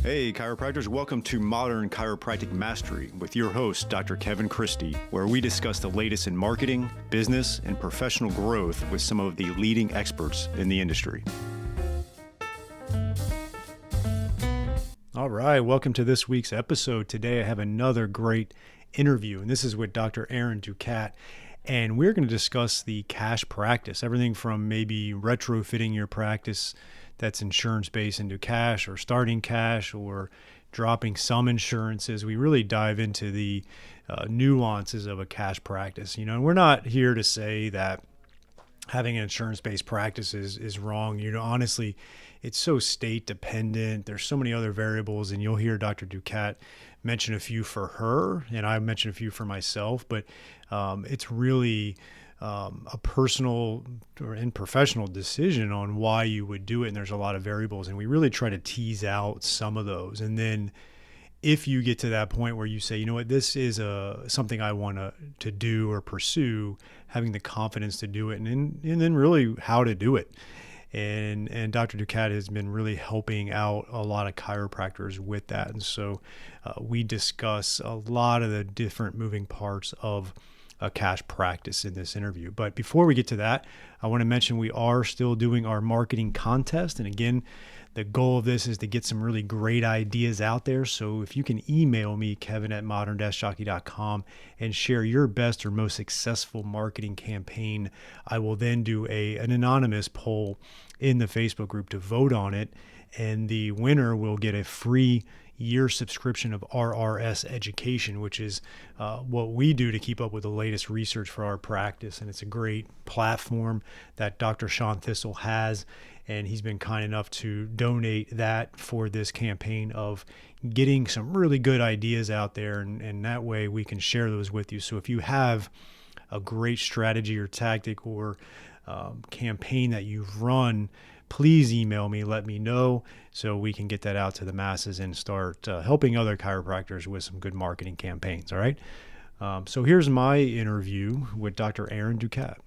Hey, chiropractors, welcome to Modern Chiropractic Mastery with your host, Dr. Kevin Christie, where we discuss the latest in marketing, business, and professional growth with some of the leading experts in the industry. All right, welcome to this week's episode. Today I have another great interview, and this is with Dr. Erin Ducat. And we're going to discuss the cash practice, everything from maybe retrofitting your practice that's insurance-based into cash, or starting cash, or dropping some insurances. We really dive into the nuances of a cash practice. And we're not here to say that having an insurance-based practice is wrong. Honestly, it's so state dependent. There's so many other variables, and you'll hear Dr. Ducat mention a few for her, and I mentioned a few for myself, but it's really a personal and professional decision on why you would do it. And there's a lot of variables, and we really try to tease out some of those. And then if you get to that point where you say, you know what, this is something I want to do or pursue, having the confidence to do it, and then really how to do it. And Dr. Ducat has been really helping out a lot of chiropractors with that. And so we discuss a lot of the different moving parts of a cash practice in this interview. But before we get to that, I want to mention we are still doing our marketing contest. And again, the goal of this is to get some really great ideas out there. So if you can email me, kevin@modern-jockey.com, and share your best or most successful marketing campaign, I will then do an anonymous poll in the Facebook group to vote on it. And the winner will get a free year subscription of RRS Education, which is what we do to keep up with the latest research for our practice. And it's a great platform that Dr. Sean Thistle has, and he's been kind enough to donate that for this campaign of getting some really good ideas out there, and that way we can share those with you. So if you have a great strategy or tactic or campaign that you've run, please email me, let me know, so we can get that out to the masses and start helping other chiropractors with some good marketing campaigns. All right. So here's my interview with Dr. Erin Ducat.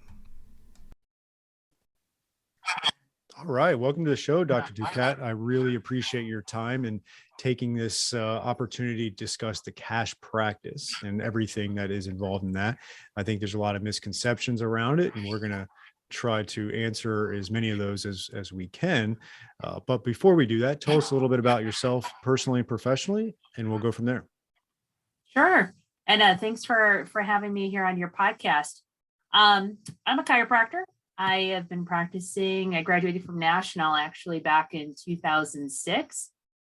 All right. Welcome to the show, Dr. Ducat. I really appreciate your time and taking this opportunity to discuss the cash practice and everything that is involved in that. I think there's a lot of misconceptions around it, and we're going to try to answer as many of those as we can. But before we do that, tell us a little bit about yourself personally and professionally, and we'll go from there. Sure. And thanks for having me here on your podcast. I'm a chiropractor. I have been practicing. I graduated from National actually back in 2006,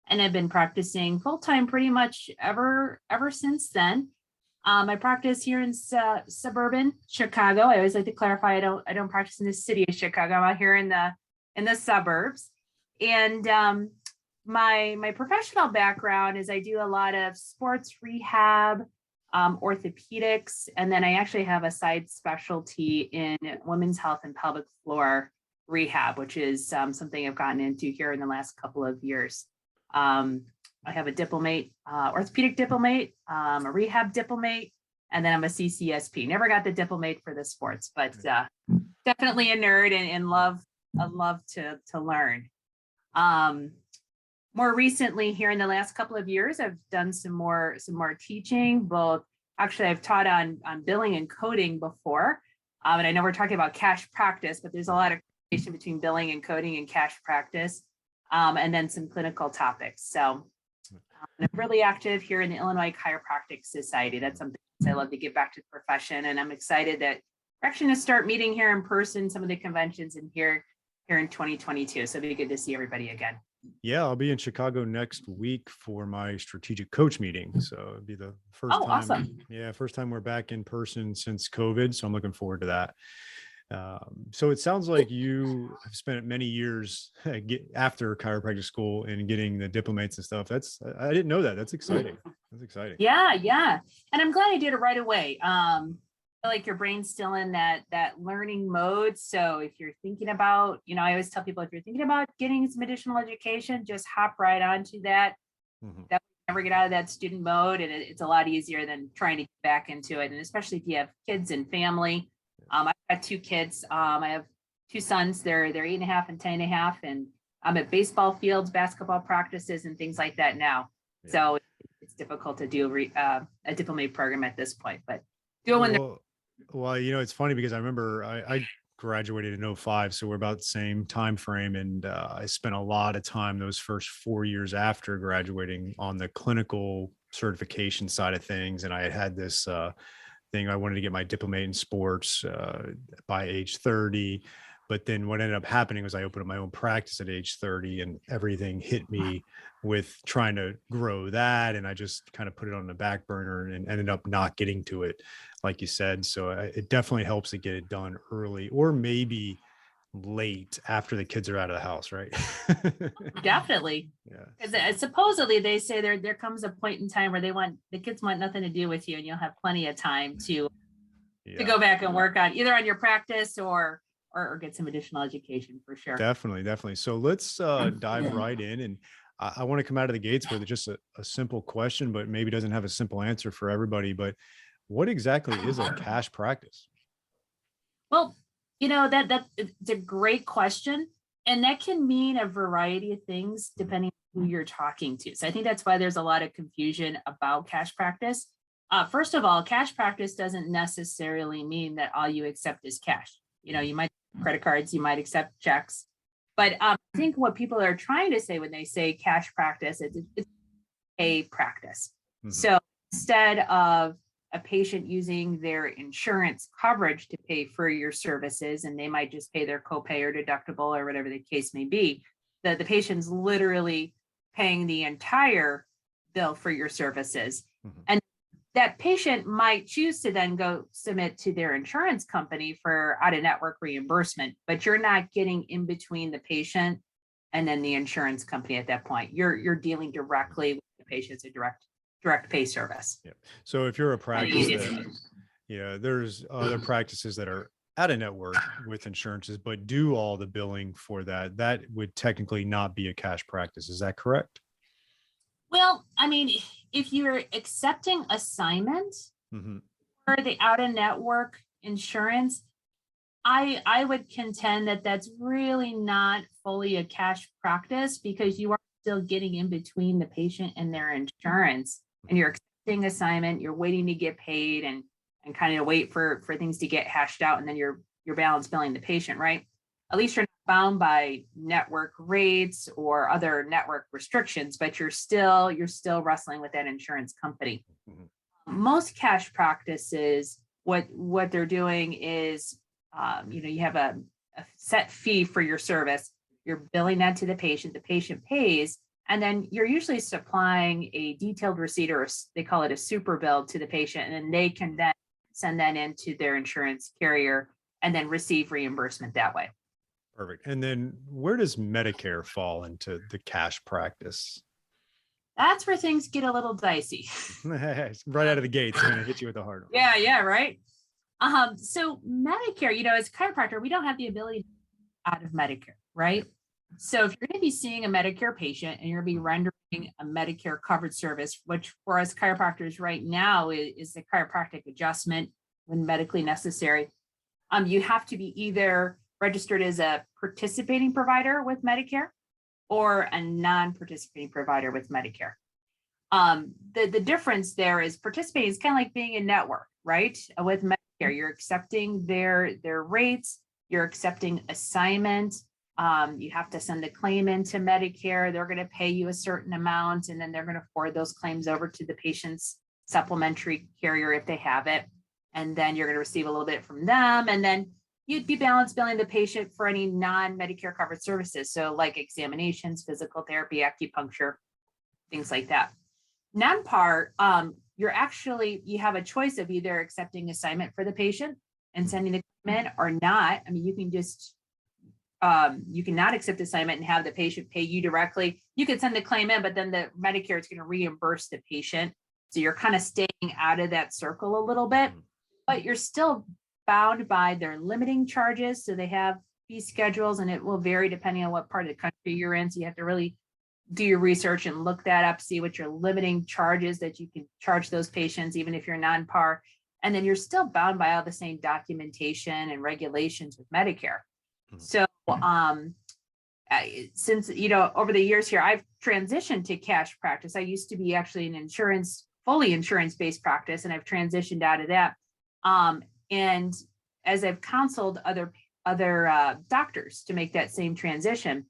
and I've been practicing full-time pretty much ever since then. I practice here in suburban Chicago. I always like to clarify, I don't practice in the city of Chicago. I'm out here in the suburbs. And my professional background is I do a lot of sports rehab, orthopedics, and then I actually have a side specialty in women's health and pelvic floor rehab, which is something I've gotten into here in the last couple of years. I have a diplomate, orthopedic diplomate, a rehab diplomate, and then I'm a CCSP. Never got the diplomate for the sports, but definitely a nerd and love to learn. More recently, here in the last couple of years, I've done some more teaching. Both actually, I've taught on billing and coding before, and I know we're talking about cash practice, but there's a lot of connection between billing and coding and cash practice, and then some clinical topics. So I'm really active here in the Illinois Chiropractic Society. That's something I love to give back to the profession, and I'm excited that we're actually going to start meeting here in person, some of the conventions in here in 2022. So it'll be good to see everybody again. Yeah, I'll be in Chicago next week for my strategic coach meeting. So it'll be the first time. Awesome. Yeah, first time we're back in person since COVID. So I'm looking forward to that. So it sounds like you have spent many years after chiropractic school and getting the diplomates and stuff. I didn't know that. That's exciting. Yeah. And I'm glad I did it right away. I feel like your brain's still in that learning mode. So if you're thinking about, I always tell people, if you're thinking about getting some additional education, just hop right onto that. Mm-hmm. That way you never get out of that student mode. And it's a lot easier than trying to get back into it. And especially if you have kids and family. I've got 2 kids. I have 2 sons. They're 8.5 and 10.5, and I'm at baseball fields, basketball practices, and things like that now. Yeah. So it's difficult to do a diploma program at this point, but doing well, it's funny because I remember I graduated in '05, so we're about the same time frame, and I spent a lot of time those first 4 years after graduating on the clinical certification side of things, and I had this thing. I wanted to get my diplomate in sports by age 30. But then what ended up happening was I opened up my own practice at age 30, and everything hit me with trying to grow that. And I just kind of put it on the back burner and ended up not getting to it, like you said. So it definitely helps to get it done early, or maybe late after the kids are out of the house, right? Definitely. Yeah. Because supposedly they say there comes a point in time where the kids want nothing to do with you, and you'll have plenty of time to go back and work on either on your practice or get some additional education for sure. Definitely. So let's dive right in. And I want to come out of the gates with just a simple question, but maybe doesn't have a simple answer for everybody. But what exactly is a cash practice? Well, that it's a great question. And that can mean a variety of things depending on who you're talking to. So I think that's why there's a lot of confusion about cash practice. First of all, cash practice doesn't necessarily mean that all you accept is cash. You might credit cards, you might accept checks. But I think what people are trying to say when they say cash practice, it's a practice. Mm-hmm. So instead of a patient using their insurance coverage to pay for your services, and they might just pay their copay or deductible or whatever the case may be, the patient's literally paying the entire bill for your services. Mm-hmm. And that patient might choose to then go submit to their insurance company for out-of-network reimbursement, but you're not getting in between the patient and then the insurance company at that point. You're dealing directly with the patient. It's a direct pay service. Yeah. So if you're a practice there's other practices that are out of network with insurances, but do all the billing for that would technically not be a cash practice. Is that correct? Well, I mean, if you're accepting assignment for the out-of-network insurance, I would contend that that's really not fully a cash practice, because you are still getting in between the patient and their insurance, and you're accepting assignment, you're waiting to get paid and kind of wait for things to get hashed out, and then you're balance billing the patient, right? At least you're not bound by network rates or other network restrictions, but you're still wrestling with that insurance company. Mm-hmm. Most cash practices, what they're doing is, you have a set fee for your service. You're billing that to the patient pays, and then you're usually supplying a detailed receipt, or they call it a super bill, to the patient, and then they can then send that into their insurance carrier and then receive reimbursement that way. Perfect. And then where does Medicare fall into the cash practice? That's where things get a little dicey. Right out of the gates, going to hit you with a hard one. Yeah, right. So Medicare, as a chiropractor, we don't have the ability to get out of Medicare, right? So if you're going to be seeing a Medicare patient and you're going to be rendering a Medicare covered service, which for us chiropractors right now is the chiropractic adjustment when medically necessary, you have to be either registered as a participating provider with Medicare or a non-participating provider with Medicare. The difference there is participating is kind of like being in network, right? With Medicare, you're accepting their rates, you're accepting assignment. You have to send a claim into Medicare. They're going to pay you a certain amount, and then they're going to forward those claims over to the patient's supplementary carrier if they have it. And then you're going to receive a little bit from them, and then you'd be balance billing the patient for any non-Medicare covered services. So like examinations, physical therapy, acupuncture, things like that. Non-par, you have a choice of either accepting assignment for the patient and sending the claim in, or not. I mean, you can just, you cannot accept assignment and have the patient pay you directly. You could send the claim in, but then the Medicare is going to reimburse the patient. So you're kind of staying out of that circle a little bit, but you're still bound by their limiting charges. So they have fee schedules, and it will vary depending on what part of the country you're in. So you have to really do your research and look that up, see what your limiting charges that you can charge those patients, even if you're non-par. And then you're still bound by all the same documentation and regulations with Medicare. So since, over the years here, I've transitioned to cash practice. I used to be actually an fully insurance-based practice, and I've transitioned out of that. And as I've counseled other doctors to make that same transition,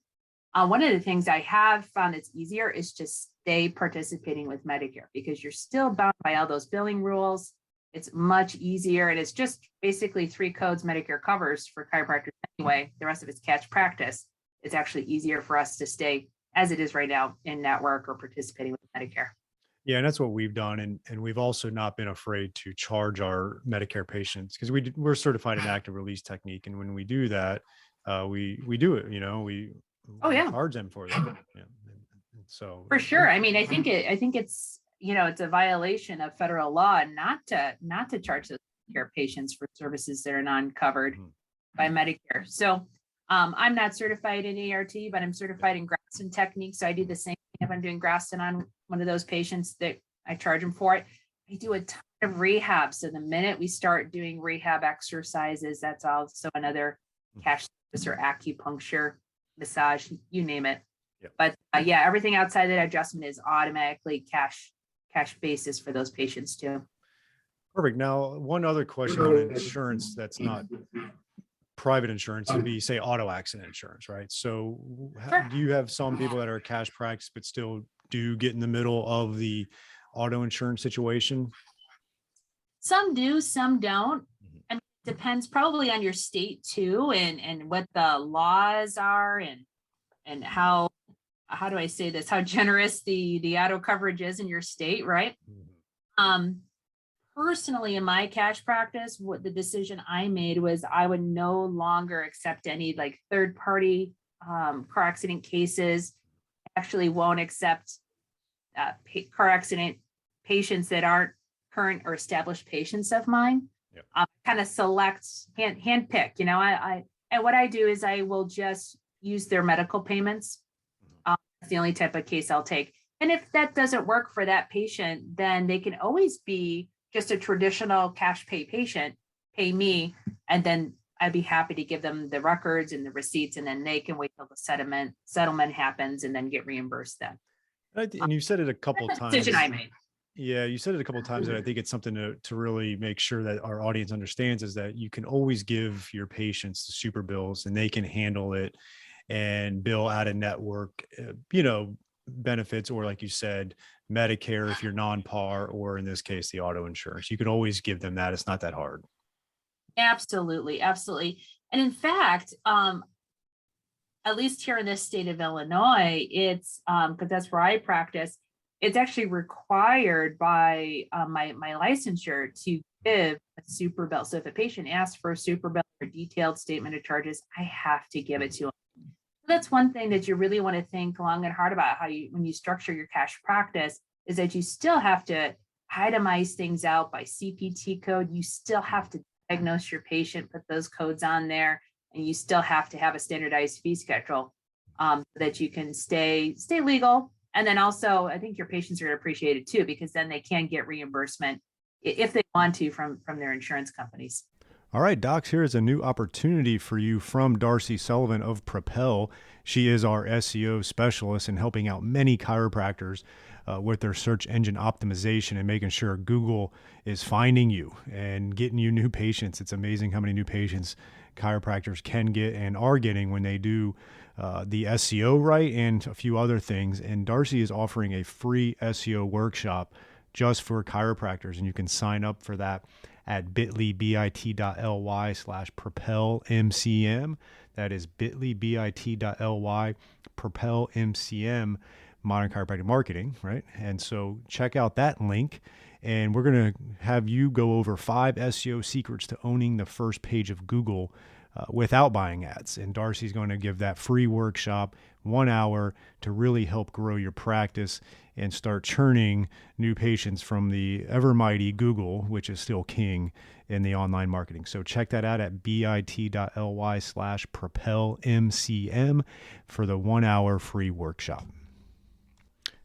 one of the things I have found that's easier is to stay participating with Medicare, because you're still bound by all those billing rules. It's much easier, and it's just basically 3 codes Medicare covers for chiropractors anyway. The rest of it's cash practice. It's actually easier for us to stay as it is right now in network or participating with Medicare. Yeah, and that's what we've done, and we've also not been afraid to charge our Medicare patients, because we're certified in active release technique, and when we do that, we do it. We charge them for that. Yeah. So for sure. I mean, I think it's it's a violation of federal law not to charge those Medicare patients for services that are non-covered by Medicare. So I'm not certified in ART, but I'm certified in Graston technique. So I do the same thing if I'm doing Graston on one of those patients that I charge them for it. I do a ton of rehab. So the minute we start doing rehab exercises, that's also another cash service, or acupuncture, massage, you name it. Yep. But everything outside that adjustment is automatically cash basis for those patients too. Perfect. Now, one other question on insurance that's not private insurance would be, say, auto accident insurance, right? So Sure. Do you have some people that are cash practice but still do get in the middle of the auto insurance situation? Some do, some don't. I mean, it depends probably on your state too, and what the laws are, and how do I say this? How generous the auto coverage is in your state, right? Personally, in my cash practice, what the decision I made was I would no longer accept any like third party car accident cases. Actually won't accept car accident patients that aren't current or established patients of mine. Yep. Kind of select, hand pick, and what I do is I will just use their medical payments. That's the only type of case I'll take. And if that doesn't work for that patient, then they can always be just a traditional cash pay patient, pay me, and then I'd be happy to give them the records and the receipts, and then they can wait till the settlement happens and then get reimbursed then. And you said it a couple of times. Decision I made. Yeah, you said it a couple of times, and I think it's something to really make sure that our audience understands, is that you can always give your patients the super bills and they can handle it and bill out of network, benefits, or like you said, Medicare if you're non-par, or in this case, the auto insurance. You can always give them that. It's not that hard. Absolutely. Absolutely. And in fact, at least here in this state of Illinois, it's because that's where I practice, it's actually required by my licensure to give a super bill. So if a patient asks for a super bill or detailed statement of charges, I have to give it to them. That's one thing that you really want to think long and hard about when you structure your cash practice, is that you still have to itemize things out by CPT code. You still have to diagnose your patient, put those codes on there, and you still have to have a standardized fee schedule so that you can stay legal. And then also, I think your patients are going to appreciate it too, because then they can get reimbursement if they want to from their insurance companies. All right, docs, here is a new opportunity for you from Darcy Sullivan of Propel. She is our SEO specialist in helping out many chiropractors with their search engine optimization and making sure Google is finding you and getting you new patients. It's amazing how many new patients chiropractors can get and are getting when they do the SEO right, and a few other things. And Darcy is offering a free SEO workshop just for chiropractors, and you can sign up for that at bit.ly/propelmcm. That is bit.ly/propelmcm, modern chiropractic marketing, right? And so check out that link, and we're going to have you go over 5 SEO secrets to owning the first page of Google without buying ads. And Darcy's going to give that free workshop, 1 hour, to really help grow your practice and start churning new patients from the ever mighty Google, which is still king in the online marketing. So check that out at bit.ly/propelmcm for the 1 hour free workshop.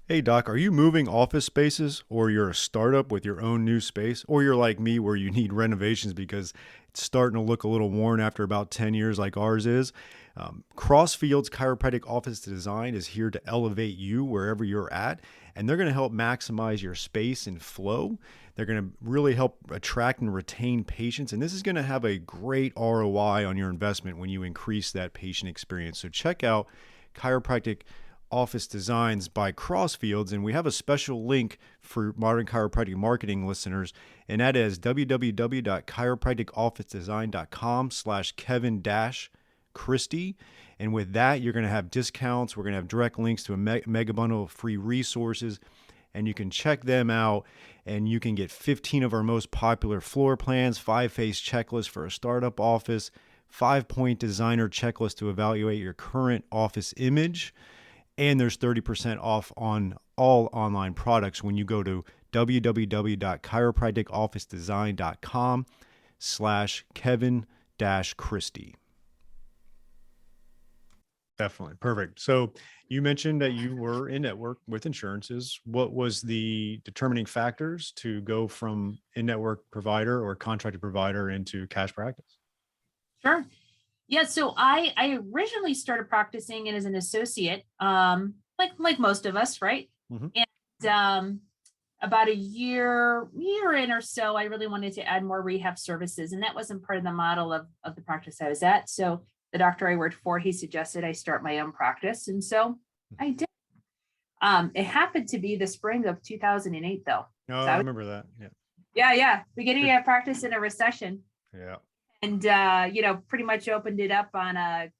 Hey doc, are you moving office spaces, or you're a startup with your own new space, or you're like me where you need renovations because it's starting to look a little worn after about 10 years like ours is? Crossfield's Chiropractic Office Design is here to elevate you wherever you're at, and they're going to help maximize your space and flow. They're going to really help attract and retain patients, and this is going to have a great ROI on your investment when you increase that patient experience. So check out Chiropractic Office Designs by Crossfields, and we have a special link for Modern Chiropractic Marketing listeners, and that is www.chiropracticofficedesign.com/Kevin-Christie. And with that, you're going to have discounts. We're going to have direct links to a mega bundle of free resources, and you can check them out, and you can get 15 of our most popular floor plans, 5-phase checklist for a startup office, 5-point designer checklist to evaluate your current office image, and there's 30% off on all online products when you go to www.chiropracticofficedesign.com/Kevin-Christie. Definitely. Perfect. So you mentioned that you were in network with insurances. What was the determining factors to go from in-network provider or contracted provider into cash practice? Sure. Yeah, so I originally started practicing as an associate, like most of us, right? Mhm. And about a year in or so, I really wanted to add more rehab services, and that wasn't part of the model of the practice I was at. So the doctor I worked for, he suggested I start my own practice, and so I did. It happened to be the spring of 2008, though. Oh, So I remember that. yeah, beginning of practice in a recession. Yeah. And, pretty much opened it up on a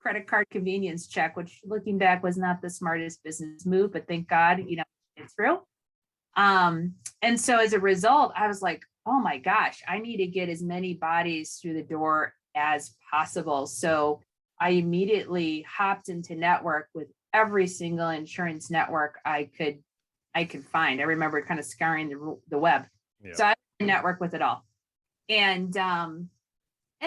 credit card convenience check, which looking back was not the smartest business move, but thank God, it's through. And so as a result, I was like, oh my gosh, I need to get as many bodies through the door as possible. So I immediately hopped into network with every single insurance network I could find. I remember kind of scouring the web. Yeah. So I network with it all. And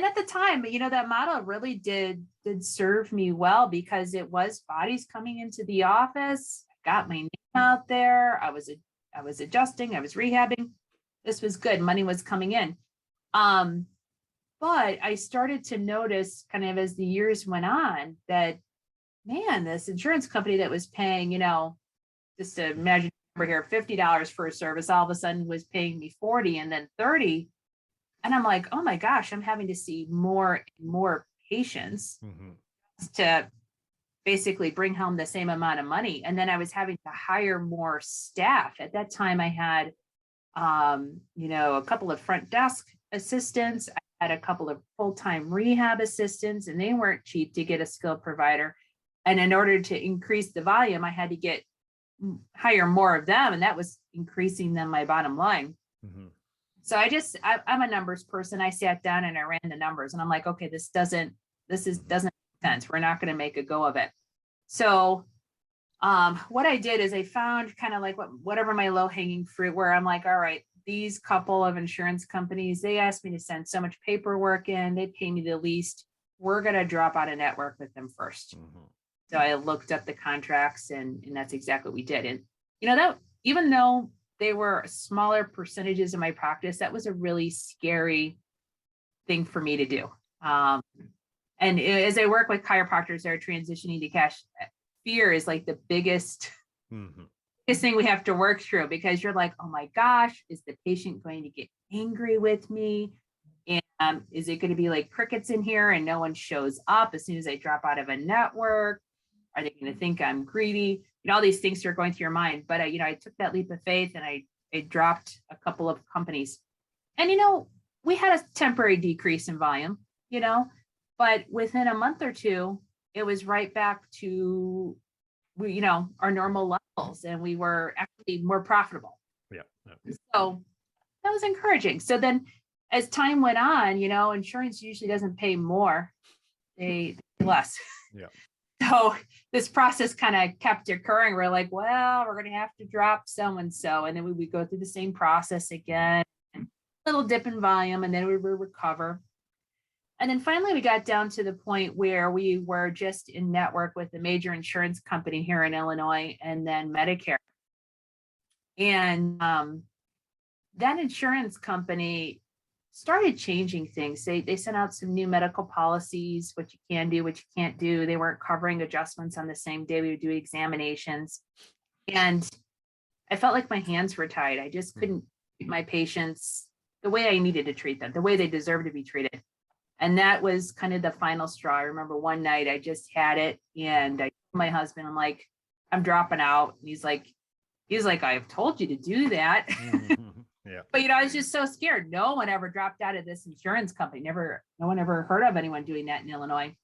at the time, that model really did serve me well because it was bodies coming into the office. I got my name out there. I was adjusting. I was rehabbing. This was good. Money was coming in. But I started to notice kind of as the years went on that, man, this insurance company that was paying, just to imagine over here, $50 for a service, all of a sudden was paying me 40 and then 30. And I'm like, oh my gosh, I'm having to see more and more patients to basically bring home the same amount of money. And then I was having to hire more staff. At that time, I had, a couple of front desk assistants. I had a couple of full-time rehab assistants, and they weren't cheap to get a skilled provider. And in order to increase the volume, I had to hire more of them. And that was increasing then my bottom line. So I'm a numbers person. I sat down and I ran the numbers and I'm like, okay, this doesn't make sense. We're not going to make a go of it. So what I did is I found kind of like whatever my low hanging fruit were. I'm like, all right, these couple of insurance companies, they asked me to send so much paperwork in, they pay me the least. We're going to drop out of network with them first. So I looked up the contracts and that's exactly what we did. And, that even though they were smaller percentages of my practice, that was a really scary thing for me to do. And as I work with chiropractors that are transitioning to cash, fear is like the biggest thing we have to work through, because you're like, oh my gosh, is the patient going to get angry with me? And is it going to be like crickets in here and no one shows up as soon as I drop out of a network? Are they going to think I'm greedy? All these things are going through your mind. But I took that leap of faith and I dropped a couple of companies. And we had a temporary decrease in volume, but within a month or two, it was right back to our normal levels, and we were actually more profitable. Yeah. So that was encouraging. So then as time went on, insurance usually doesn't pay more, they pay less. Yeah. So this process kind of kept occurring. We're like, well, we're going to have to drop so-and-so. And then we would go through the same process again, a little dip in volume, and then we would recover. And then finally, we got down to the point where we were just in network with a major insurance company here in Illinois and then Medicare. And that insurance company started changing things. They sent out some new medical policies, what you can do, what you can't do. They weren't covering adjustments on the same day we would do examinations. And I felt like my hands were tied. I just couldn't treat my patients the way I needed to treat them, the way they deserve to be treated. And that was kind of the final straw. I remember one night I just had it, and I told my husband, I'm like, I'm dropping out. And he's like, I've told you to do that. Yeah. But, I was just so scared. No one ever dropped out of this insurance company. No one ever heard of anyone doing that in Illinois.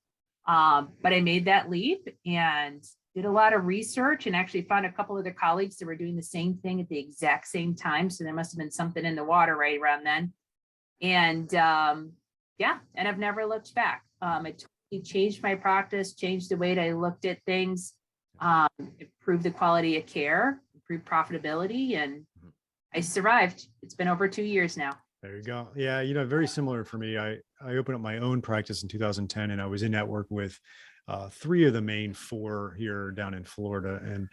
But I made that leap and did a lot of research, and actually found a couple of other colleagues that were doing the same thing at the exact same time. So there must have been something in the water right around then. And and I've never looked back. It totally changed my practice, changed the way that I looked at things, improved the quality of care, improved profitability, and I survived. It's been over 2 years now. There you go. Yeah, very similar for me. I opened up my own practice in 2010, and I was in network with 3 of the main 4 here down in Florida, and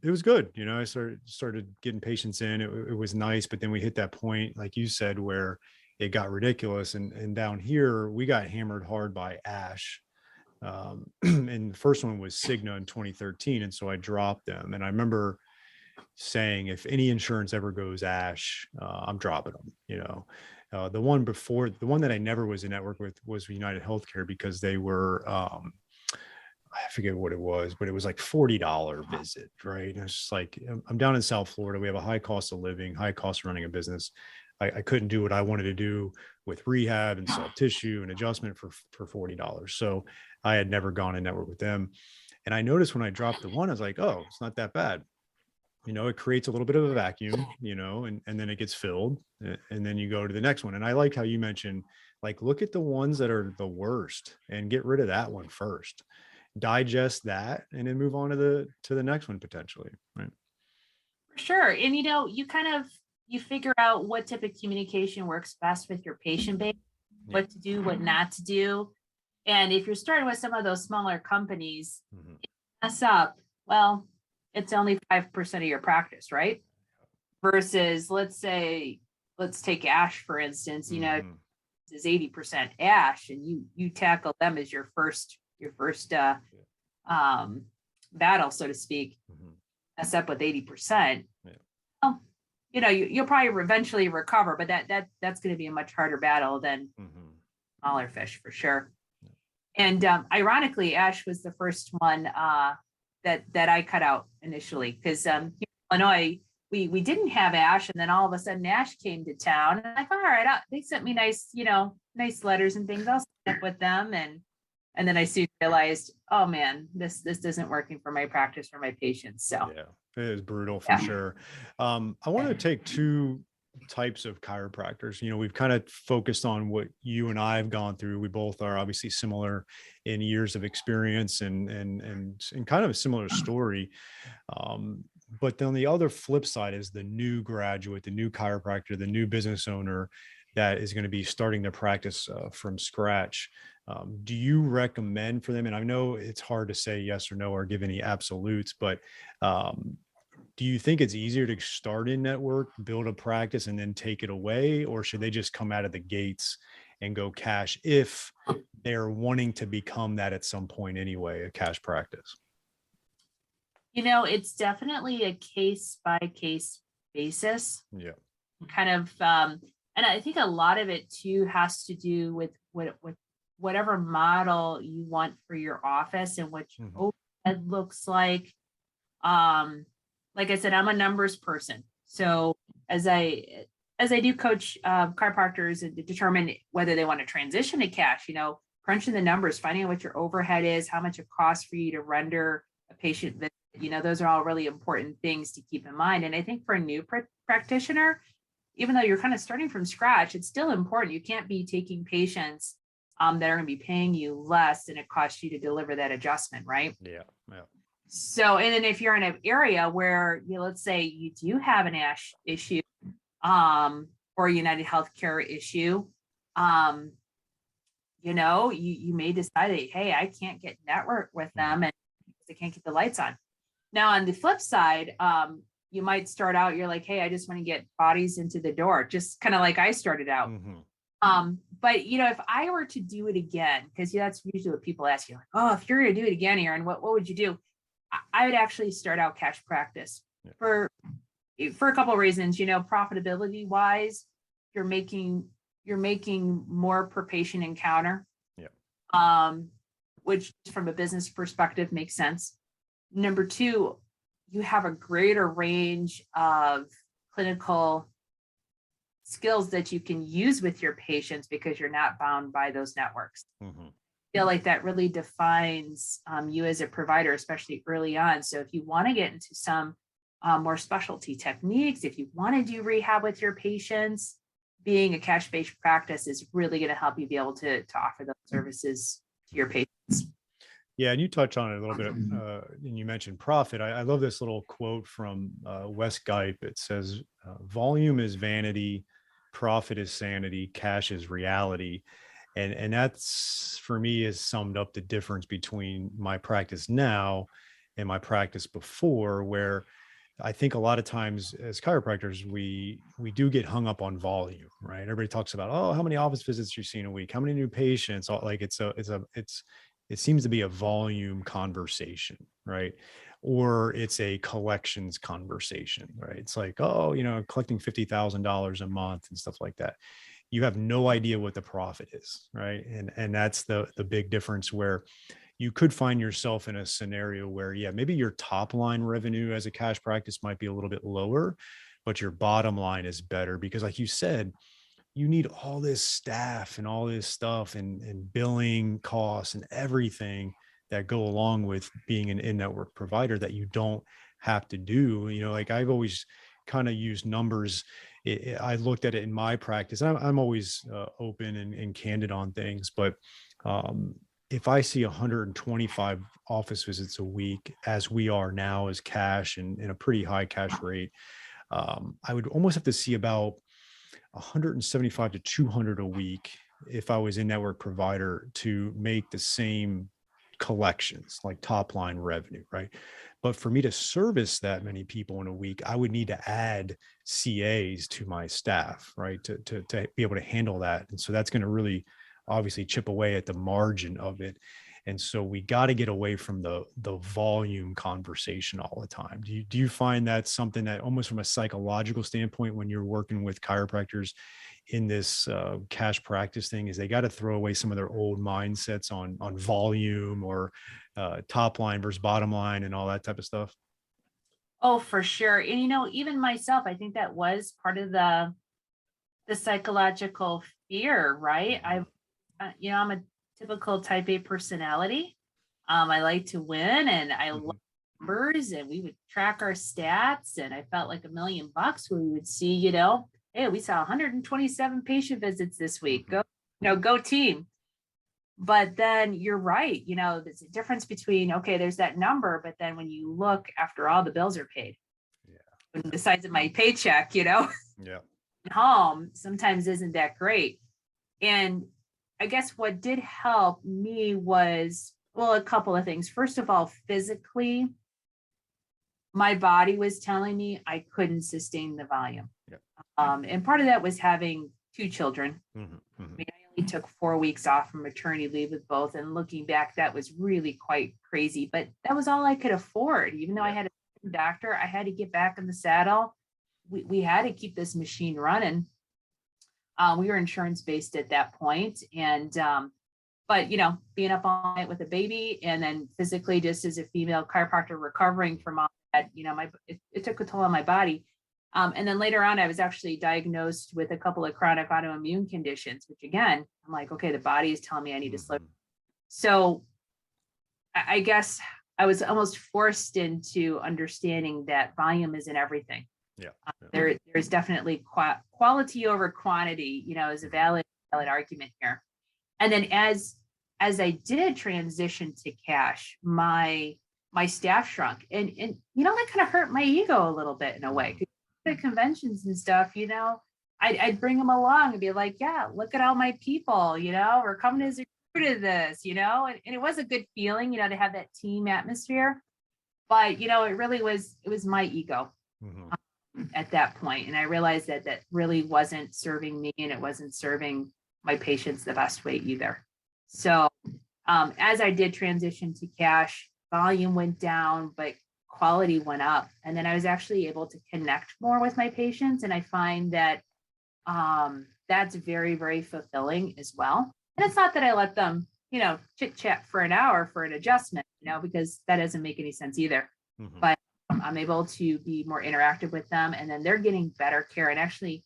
it was good. I started getting patients in. It was nice, but then we hit that point, like you said, where it got ridiculous. And down here, we got hammered hard by ASH. And the first one was Cigna in 2013. And so I dropped them. And I remember saying, if any insurance ever goes ASH, I'm dropping them. The one before, the one that I never was in network with was United Healthcare, because they were, I forget what it was, but it was like $40 visit, right? And it's just like, I'm down in South Florida. We have a high cost of living, high cost of running a business. I couldn't do what I wanted to do with rehab and soft tissue and adjustment for $40. So I had never gone in network with them. And I noticed when I dropped the one, I was like, oh, it's not that bad. It creates a little bit of a vacuum, and then it gets filled, and then you go to the next one. And I like how you mentioned, like, look at the ones that are the worst and get rid of that one first, digest that, and then move on to the next one potentially. Right. For sure. And, you figure out what type of communication works best with your patient base, what to do, what not to do. And if you're starting with some of those smaller companies, mess up, well, it's only 5% of your practice, right? Versus, let's take ASH, for instance, is 80% ASH, and you tackle them as your first battle, so to speak, mess up with 80%. You'll probably eventually recover, but that's going to be a much harder battle than smaller fish, for sure. And ironically, ASH was the first one that I cut out initially, because here in Illinois, we didn't have ASH, and then all of a sudden ASH came to town. And I'm like, all right, they sent me nice letters and things. I'll sign up with them, and then I soon realized, oh man, this isn't working for my practice, for my patients. So yeah, it is brutal for sure. I want to take 2 types of chiropractors. We've kind of focused on what you and I have gone through. We both are obviously similar in years of experience and kind of a similar story. But then the other flip side is the new graduate, the new chiropractor, the new business owner that is going to be starting their practice from scratch. Do you recommend for them? And I know it's hard to say yes or no or give any absolutes, but do you think it's easier to start in network, build a practice, and then take it away? Or should they just come out of the gates and go cash if they're wanting to become that at some point anyway, a cash practice? It's definitely a case by case basis. Yeah. Kind of, and I think a lot of it too has to do with whatever model you want for your office and what your overhead looks like. Like I said, I'm a numbers person. So as I do coach chiropractors and determine whether they want to transition to cash, crunching the numbers, finding out what your overhead is, how much it costs for you to render a patient visit, those are all really important things to keep in mind. And I think for a new practitioner, even though you're kind of starting from scratch, it's still important. You can't be taking patients that are going to be paying you less than it costs you to deliver that adjustment, right? Yeah. So, and then if you're in an area where, let's say you do have an ASH issue, or a United Healthcare issue, you may decide that, hey, I can't get network with them and they can't get the lights on. Now, on the flip side, you might start out, you're like, hey, I just want to get bodies into the door, just kind of like I started out. But if I were to do it again, because that's usually what people ask you, like, oh, if you're going to do it again, Erin, what would you do? I would actually start out cash practice for a couple of reasons. Profitability wise, you're making more per patient encounter. Which from a business perspective makes sense. Number two, you have a greater range of clinical skills that you can use with your patients because you're not bound by those networks. I feel like that really defines you as a provider, especially early on. So if you want to get into some more specialty techniques, if you want to do rehab with your patients, being a cash-based practice is really going to help you be able to offer those services to your patients. Yeah, and you touch on it a little bit, and you mentioned profit. I love this little quote from Wes Geip. It says, volume is vanity, profit is sanity, cash is reality. And that's, for me, has summed up the difference between my practice now and my practice before, where I think a lot of times as chiropractors, we do get hung up on volume, right? Everybody talks about, oh, how many office visits you've seen a week, how many new patients, like it seems to be a volume conversation, right? Or it's a collections conversation, right? It's like, oh, collecting $50,000 a month and stuff like that. You have no idea what the profit is, right? And that's the big difference, where you could find yourself in a scenario where, maybe your top line revenue as a cash practice might be a little bit lower, but your bottom line is better because, like you said, you need all this staff and all this stuff and billing costs and everything that go along with being an in-network provider that you don't have to do. Like I've always kind of used numbers. I looked at it in my practice. I'm always open and candid on things, but if I see 125 office visits a week, as we are now as cash and in a pretty high cash rate, I would almost have to see about 175 to 200 a week if I was in network provider to make the same collections, like top line revenue, right? But for me to service that many people in a week, I would need to add CAs to my staff, right? To be able to handle that. And so that's going to really obviously chip away at the margin of it. And so we got to get away from the volume conversation all the time. Do you find that something that, almost from a psychological standpoint, when you're working with chiropractors in this cash practice thing, is they got to throw away some of their old mindsets on volume or top line versus bottom line and all that type of stuff? Oh, for sure. And even myself, I think that was part of the psychological fear, right? I'm a typical type A personality. I like to win and I love numbers, and we would track our stats, and I felt like $1 million when we would see, hey, we saw 127 patient visits this week. Go team. But then you're right. There's a difference between, okay, there's that number, but then when you look after all the bills are paid, the size of my paycheck, home sometimes isn't that great. And I guess what did help me was, a couple of things. First of all, physically, my body was telling me I couldn't sustain the volume. And part of that was having 2 children. I mean, I only took 4 weeks off from maternity leave with both. And looking back, that was really quite crazy, but that was all I could afford. Even though I had a doctor, I had to get back in the saddle. We had to keep this machine running. We were insurance based at that point. And, but, being up all night with a baby, and then physically, just as a female chiropractor recovering from all that, it took a toll on my body. And then later on, I was actually diagnosed with a couple of chronic autoimmune conditions, which again, I'm like, okay, the body is telling me I need to slow. So I guess I was almost forced into understanding that volume isn't everything. There's definitely quality over quantity, is a valid argument here. And then as I did transition to cash, my staff shrunk, and that kind of hurt my ego a little bit in a way. The conventions and stuff, I'd bring them along and be like, yeah, look at all my people, we're coming as a crew to this, and it was a good feeling, to have that team atmosphere. But, it really was my ego. Mhm. At that point. And I realized that that really wasn't serving me, and it wasn't serving my patients the best way either. So as I did transition to cash, volume went down, but quality went up. And then I was actually able to connect more with my patients. And I find that that's very, very fulfilling as well. And it's not that I let them, chit chat for an hour for an adjustment, because that doesn't make any sense either. Mhm. But I'm able to be more interactive with them, and then they're getting better care. And actually,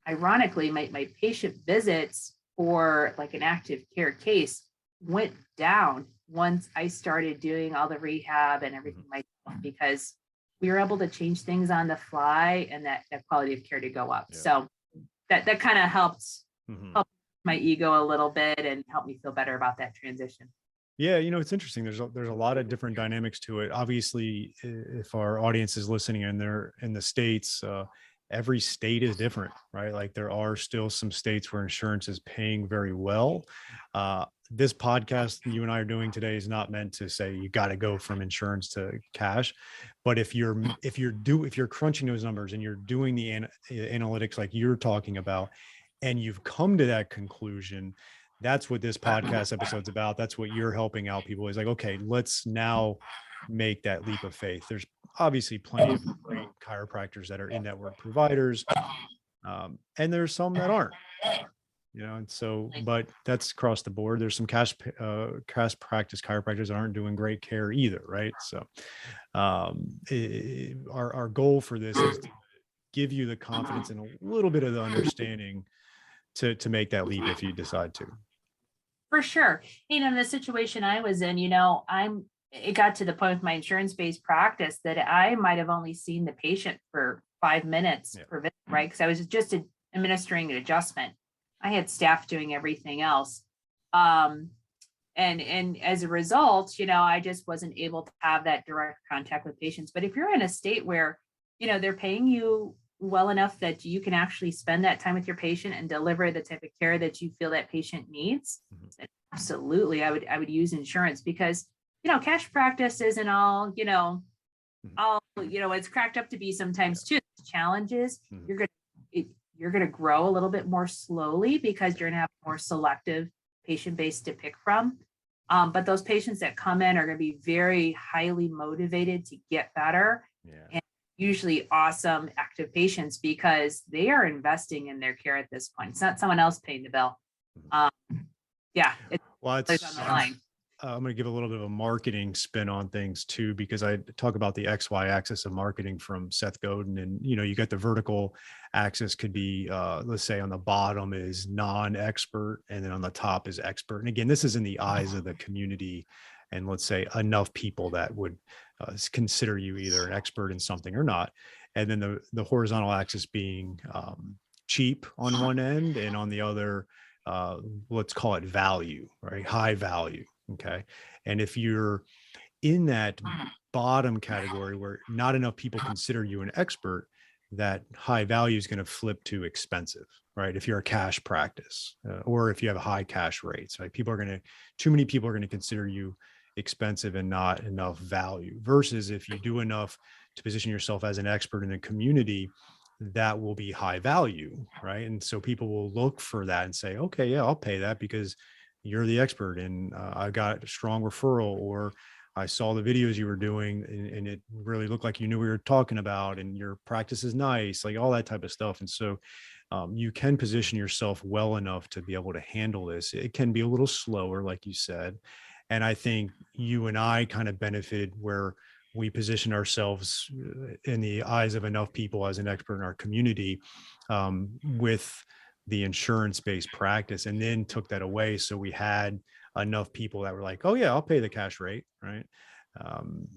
ironically, my patient visits for like an active care case went down once I started doing all the rehab and everything myself, because we were able to change things on the fly, and that quality of care to go up. Yeah. So that kind of helped Mhm. help my ego a little bit and help me feel better about that transition. Yeah, it's interesting. There's a lot of different dynamics to it. Obviously, if our audience is listening and they're in the States, every state is different, right? Like there are still some states where insurance is paying very well. This podcast you and I are doing today is not meant to say you got to go from insurance to cash, but if you're crunching those numbers and you're doing the analytics like you're talking about, and you've come to that conclusion, that's what this podcast episode's about. That's what you're helping out people is like, okay, let's now make that leap of faith. There's obviously plenty of great chiropractors that are in-network providers. And there's some that aren't, and so, but that's across the board. There's some cash practice chiropractors that aren't doing great care either. Right. So, our goal for this is to give you the confidence and a little bit of the understanding to make that leap if you decide to. For sure. The situation I was in, it got to the point with my insurance-based practice that I might have only seen the patient for 5 minutes per visit, right? Because I was just administering an adjustment. I had staff doing everything else. And as a result, I just wasn't able to have that direct contact with patients. But if you're in a state where, they're paying you well enough that you can actually spend that time with your patient and deliver the type of care that you feel that patient needs, absolutely, I would use insurance, because, cash practice isn't all, it's cracked up to be sometimes too. Challenges, you're going to grow a little bit more slowly because you're going to have more selective patient base to pick from. But those patients that come in are going to be very highly motivated to get better. And usually awesome active patients, because they are investing in their care at this point. It's not someone else paying the bill. It's on the line. I'm going to give a little bit of a marketing spin on things too, because I talk about the XY axis of marketing from Seth Godin, and you got the vertical axis could be, let's say on the bottom is non-expert, and then on the top is expert. And again, this is in the eyes of the community, and let's say enough people that would consider you either an expert in something or not. And then the horizontal axis being cheap on one end, and on the other, let's call it value, right? High value. Okay. And if you're in that bottom category where not enough people consider you an expert, that high value is going to flip to expensive, right? If you're a cash practice, or if you have high cash rates, right? Too many people are going to consider you expensive and not enough value, versus if you do enough to position yourself as an expert in the community, that will be high value, right? And so people will look for that and say, okay, yeah, I'll pay that because you're the expert, and I got a strong referral, or I saw the videos you were doing and it really looked like you knew what you were talking about, and your practice is nice, like all that type of stuff. And so you can position yourself well enough to be able to handle this. It can be a little slower, like you said. And I think you and I kind of benefited where we position ourselves in the eyes of enough people as an expert in our community, with the insurance-based practice, and then took that away. So we had enough people that were like, oh yeah, I'll pay the cash rate. Right.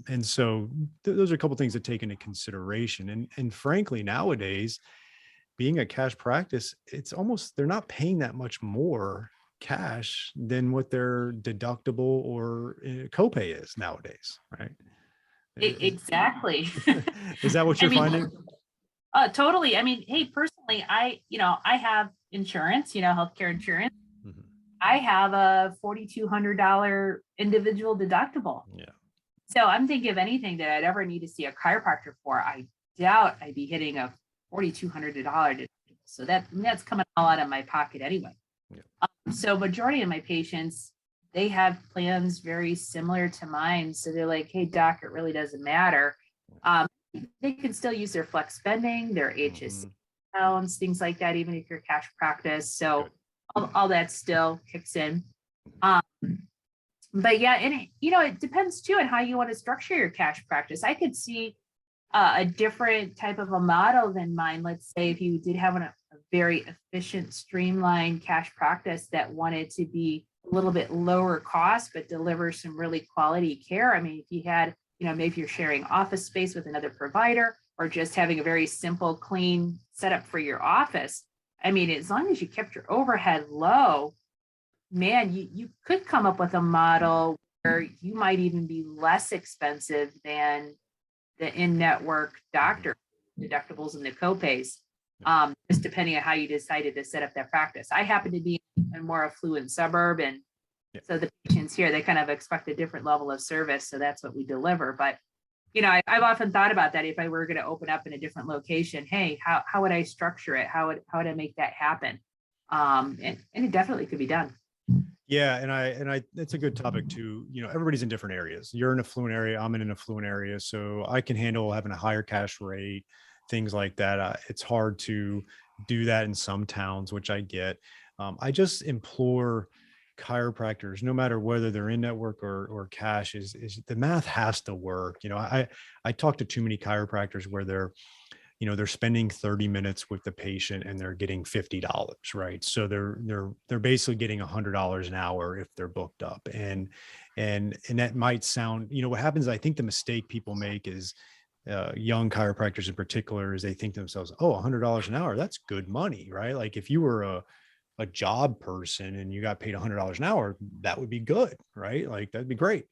And so those are a couple of things to take into consideration. And frankly, nowadays, being a cash practice, it's almost, they're not paying that much more cash than what their deductible or copay is nowadays. Right. Exactly. Is that what you're finding? Totally. I mean, hey, personally, I have insurance, healthcare insurance. Mm-hmm. I have a $4,200 individual deductible. Yeah. So I'm thinking of anything that I'd ever need to see a chiropractor for, I doubt I'd be hitting a $4,200 deductible. So that's coming all out of my pocket anyway. Yeah. So majority of my patients, they have plans very similar to mine. So they're like, hey, doc, it really doesn't matter. They can still use their flex spending, their HSA accounts, things like that, even if you're cash practice. So all that still kicks in. But yeah, and it depends too on how you want to structure your cash practice. I could see a different type of a model than mine. Let's say if you did have a very efficient, streamlined cash practice that wanted to be a little bit lower cost, but deliver some really quality care. I mean, if you had, maybe you're sharing office space with another provider or just having a very simple, clean setup for your office. I mean, as long as you kept your overhead low, man, you could come up with a model where you might even be less expensive than the in-network doctor deductibles and the copays, just depending on how you decided to set up that practice. I happen to be in a more affluent suburb, and so the patients here, they kind of expect a different level of service, so that's what we deliver. But I've often thought about that. If I were going to open up in a different location, hey, how would I structure it? How would I make that happen? And it definitely could be done. Yeah. And I, it's a good topic too. Everybody's in different areas. You're in an affluent area. I'm in an affluent area. So I can handle having a higher cash rate, things like that. It's hard to do that in some towns, which I get. I just implore chiropractors, no matter whether they're in network or cash, is the math has to work. I talk to too many chiropractors where they're spending 30 minutes with the patient and they're getting $50, right? So they're basically getting $100 an hour if they're booked up. And that might sound, what happens, I think the mistake people make is young chiropractors in particular, is they think to themselves, oh, $100 an hour, that's good money, right? Like if you were a job person and you got paid $100 an hour, that would be good, right? Like that'd be great.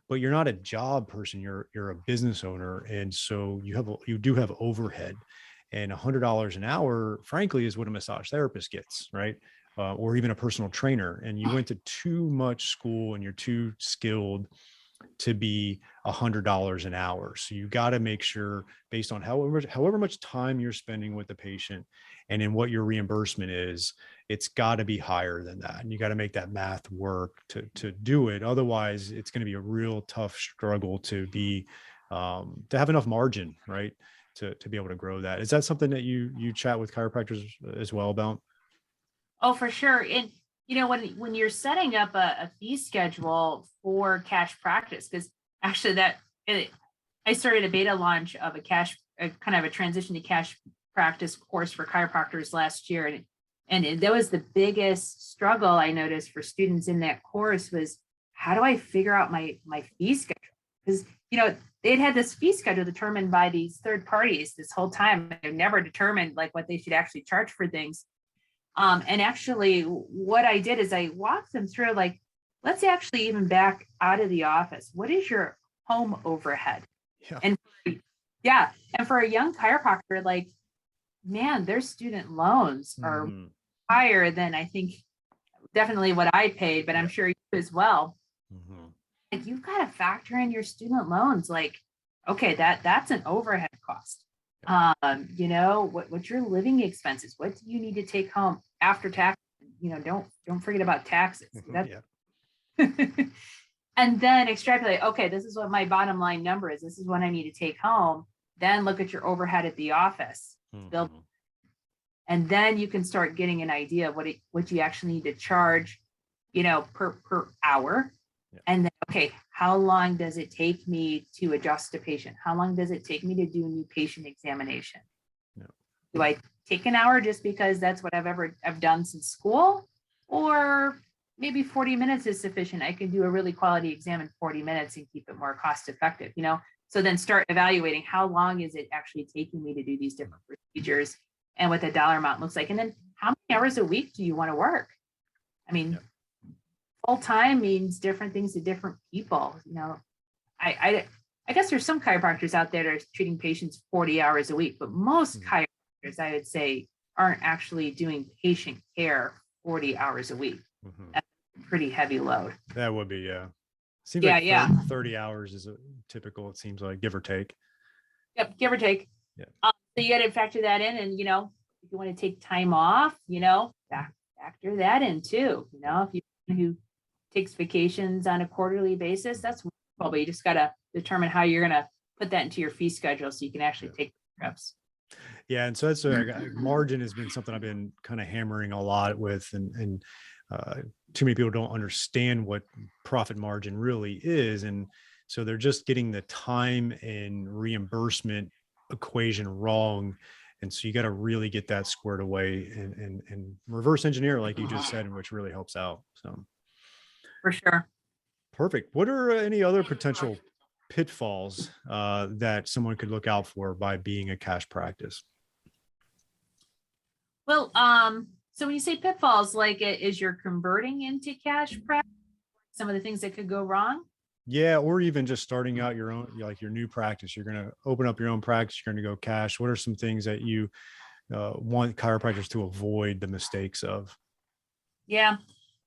But you're not a job person. You're a business owner. And so you do have overhead, and $100 an hour, frankly, is what a massage therapist gets, right? Or even a personal trainer. And you went to too much school and you're too skilled to be $100 an hour. So you got to make sure, based on however much time you're spending with the patient and in what your reimbursement is, it's got to be higher than that. And you got to make that math work to do it. Otherwise, it's going to be a real tough struggle to have enough margin, right? To be able to grow that. Is that something that you chat with chiropractors as well about? Oh, for sure. And when you're setting up a fee schedule for cash practice, because actually I started a beta launch of a kind of a transition to cash practice course for chiropractors last year. And that was the biggest struggle I noticed for students in that course was, how do I figure out my fee schedule? Because, they'd had this fee schedule determined by these third parties this whole time. They've never determined like what they should actually charge for things. And actually what I did is I walked them through, like, let's actually even back out of the office. What is your home overhead? Yeah. And for a young chiropractor, like, man, their student loans are higher than I think definitely what I paid, but I'm sure you as well. Like you've got to factor in your student loans. Like, okay, that's an overhead cost. What's your living expenses? What do you need to take home after tax? Don't forget about taxes. And then extrapolate, okay, this is what my bottom line number is. This is what I need to take home. Then look at your overhead at the office. And then you can start getting an idea of what you actually need to charge, per hour. And then, okay, how long does it take me to adjust a patient? How long does it take me to do a new patient examination? Do I take an hour just because that's what I've done since school? Or maybe 40 minutes is sufficient. I can do a really quality exam in 40 minutes and keep it more cost effective, So then start evaluating how long is it actually taking me to do these different procedures and what the dollar amount looks like. And then how many hours a week do you want to work? I mean, full time means different things to different people. I guess there's some chiropractors out there that are treating patients 40 hours a week, but most chiropractors, I would say, aren't actually doing patient care 40 hours a week. That's a pretty heavy load. That would be, Seems like 30 hours is a typical, it seems like, give or take. Yep, give or take. Yeah. So you got to factor that in, and if you want to take time off, factor that in too. If you who takes vacations on a quarterly basis, that's wonderful, but you just got to determine how you're going to put that into your fee schedule so you can actually take trips. Yeah, and so that's margin has been something I've been kind of hammering a lot with, and too many people don't understand what profit margin really is, and so they're just getting the time and reimbursement equation wrong, and so you got to really get that squared away and reverse engineer, like you just said, which really helps out. So for sure. Perfect. What are any other potential pitfalls that someone could look out for by being a cash practice? Well, so when you say pitfalls, like is you're converting into cash practice, some of the things that could go wrong? Yeah, or even just starting out your own, like your new practice. You're going to open up your own practice. You're going to go cash. What are some things that you want chiropractors to avoid the mistakes of? Yeah.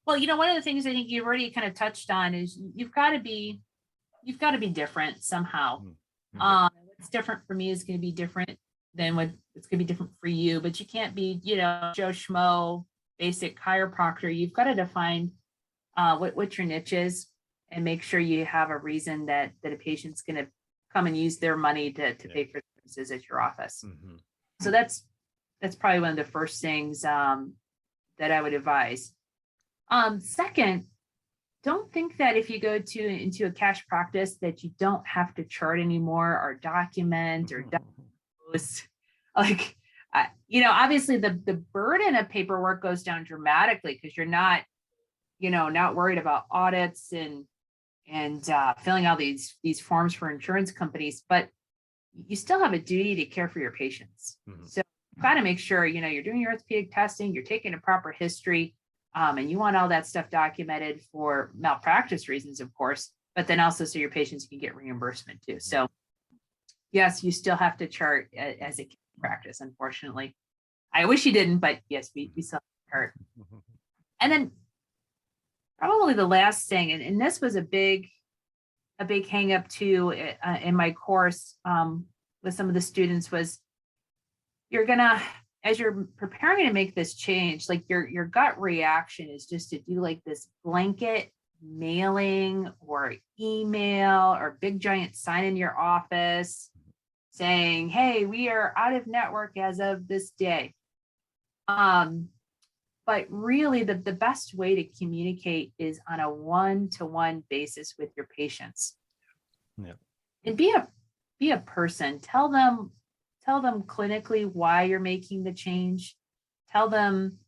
Well, one of the things I think you've already kind of touched on is you've got to be different somehow. What's different for me is going to be different than what it's going to be different for you, but you can't be, Joe Schmo, basic chiropractor. You've got to define what your niche is and make sure you have a reason that a patient's going to come and use their money to pay for services at your office. Mm-hmm. So that's probably one of the first things that I would advise. Second, don't think that if you go into a cash practice that you don't have to chart anymore or document or diagnose. Like, obviously the burden of paperwork goes down dramatically because you're not, not worried about audits and filling out these forms for insurance companies, but you still have a duty to care for your patients. Mm-hmm. So you've got to make sure, you're doing your orthopedic testing, you're taking a proper history, and you want all that stuff documented for malpractice reasons, of course, but then also so your patients can get reimbursement too. So yes, you still have to chart as a practice, unfortunately. I wish you didn't, but yes, we still have to chart. And then probably the last thing, and this was a big hang up too in my course with some of the students, was as you're preparing to make this change, like your gut reaction is just to do like this blanket mailing or email or big giant sign in your office saying, hey, we are out of network as of this day. But really the best way to communicate is on a one-to-one basis with your patients. Yeah. And be a person. Tell them clinically why you're making the change. Tell them,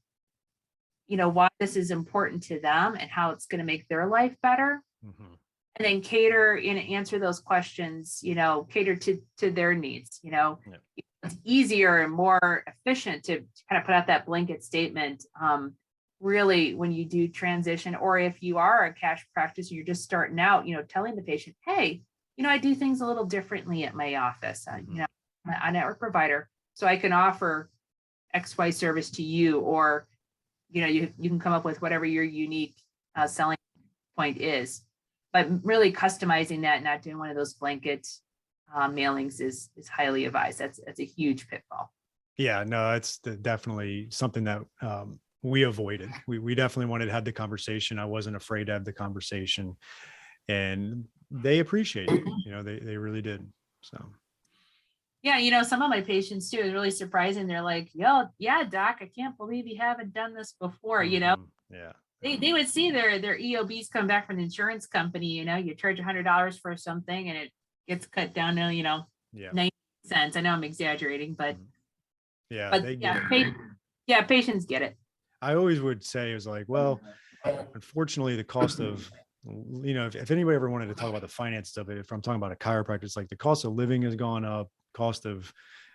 why this is important to them and how it's going to make their life better. Mm-hmm. And then cater and answer those questions, cater to their needs. Yeah. It's easier and more efficient to kind of put out that blanket statement. Really, when you do transition, or if you are a cash practice, you're just starting out, telling the patient, hey, I do things a little differently at my office. I'm a network provider, so I can offer XY service to you, or, you can come up with whatever your unique selling point is. But really customizing that, not doing one of those blanket mailings is highly advised. That's a huge pitfall. Yeah, no, it's definitely something that we avoided. We definitely wanted to have the conversation. I wasn't afraid to have the conversation, and they appreciated it. They really did. So. Yeah, some of my patients too, is really surprising. They're like, yo, yeah, doc, I can't believe you haven't done this before, Yeah. They would see their EOBs come back from the insurance company, you charge $100 for something and it gets cut down to, 90 cents. I know I'm exaggerating, but patients get it. I always would say it was like, well, unfortunately, the cost of, if anybody ever wanted to talk about the finance of it, if I'm talking about a chiropractor, it's like the cost of living has gone up, cost of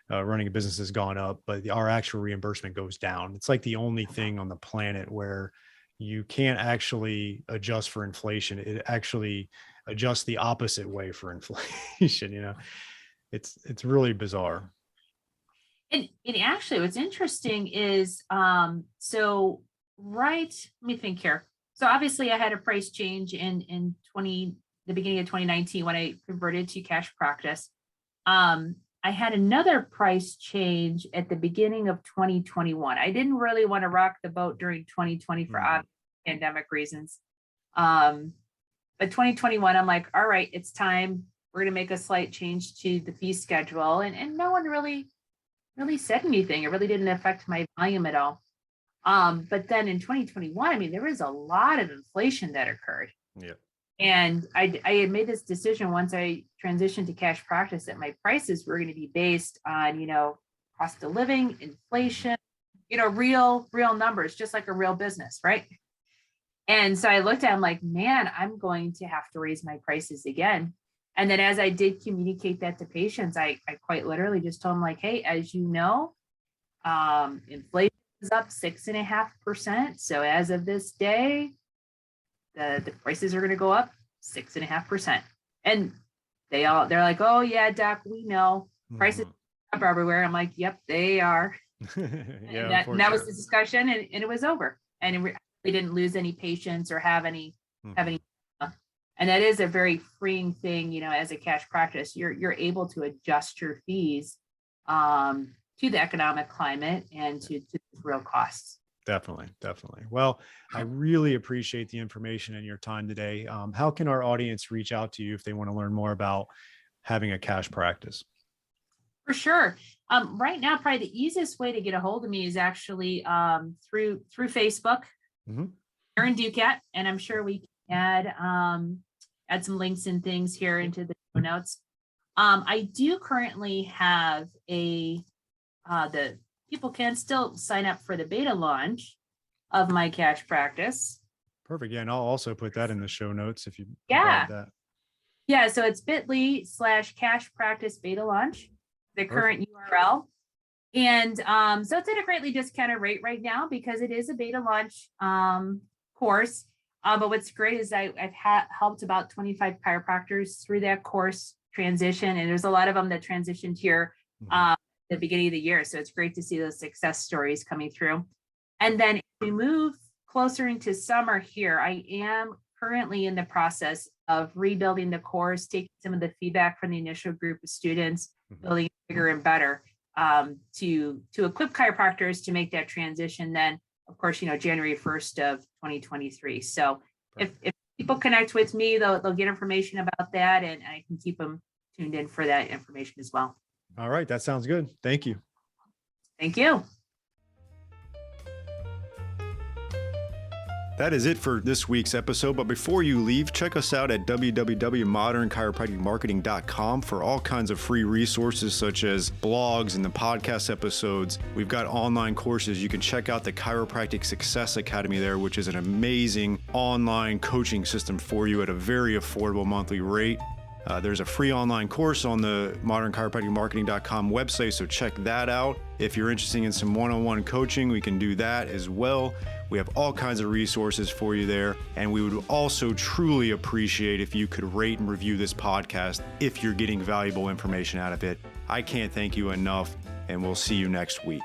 running a business has gone up, but our actual reimbursement goes down. It's like the only thing on the planet where you can't actually adjust for inflation. It actually adjusts the opposite way for inflation. It's really bizarre. And actually, what's interesting is, let me think here. So obviously I had a price change in the beginning of 2019 when I converted to cash practice. I had another price change at the beginning of 2021. I didn't really want to rock the boat during 2020 for obvious pandemic reasons. But 2021, I'm like, all right, it's time. We're going to make a slight change to the fee schedule. And no one really said anything. It really didn't affect my volume at all. But then in 2021, I mean, there was a lot of inflation that occurred. Yeah. And I had made this decision once I transitioned to cash practice that my prices were going to be based on, cost of living, inflation, real numbers, just like a real business, right? And so I looked at it, I'm like, man, I'm going to have to raise my prices again. And then as I did communicate that to patients, I quite literally just told them like, hey, as you know, inflation is up 6.5%. So as of this day, the prices are going to go up 6.5%. And they're like, oh yeah, doc, we know prices up everywhere. I'm like, yep, they are. Yeah, and that was the discussion, and it was over. And we didn't lose any patients or have any. And that is a very freeing thing, as a cash practice. You're able to adjust your fees to the economic climate and to real costs. Definitely. Well, I really appreciate the information and your time today. How can our audience reach out to you if they want to learn more about having a cash practice? For sure. Right now, probably the easiest way to get a hold of me is actually through Facebook, Erin Ducat, and I'm sure we can add some links and things here into the show notes. I do currently have the people can still sign up for the beta launch of my cash practice. Perfect. Yeah. And I'll also put that in the show notes if you provide that. Yeah. So it's bit.ly/cash practice beta launch, the current URL. And so it's at a greatly discounted rate right now because it is a beta launch course. But what's great is I've helped about 25 chiropractors through that course transition. And there's a lot of them that transitioned here the beginning of the year. So it's great to see those success stories coming through. And then if we move closer into summer here, I am currently in the process of rebuilding the course, taking some of the feedback from the initial group of students, building it bigger and better to equip chiropractors to make that transition. Then, of course, January 1st of 2023. So if people connect with me, they'll get information about that, and I can keep them tuned in for that information as well. All right. That sounds good. Thank you. Thank you. That is it for this week's episode. But before you leave, check us out at www.modernchiropracticmarketing.com for all kinds of free resources such as blogs and the podcast episodes. We've got online courses. You can check out the Chiropractic Success Academy there, which is an amazing online coaching system for you at a very affordable monthly rate. There's a free online course on the modernchiropracticmarketing.com website, so check that out. If you're interested in some one-on-one coaching, we can do that as well. We have all kinds of resources for you there, and we would also truly appreciate if you could rate and review this podcast if you're getting valuable information out of it. I can't thank you enough, and we'll see you next week.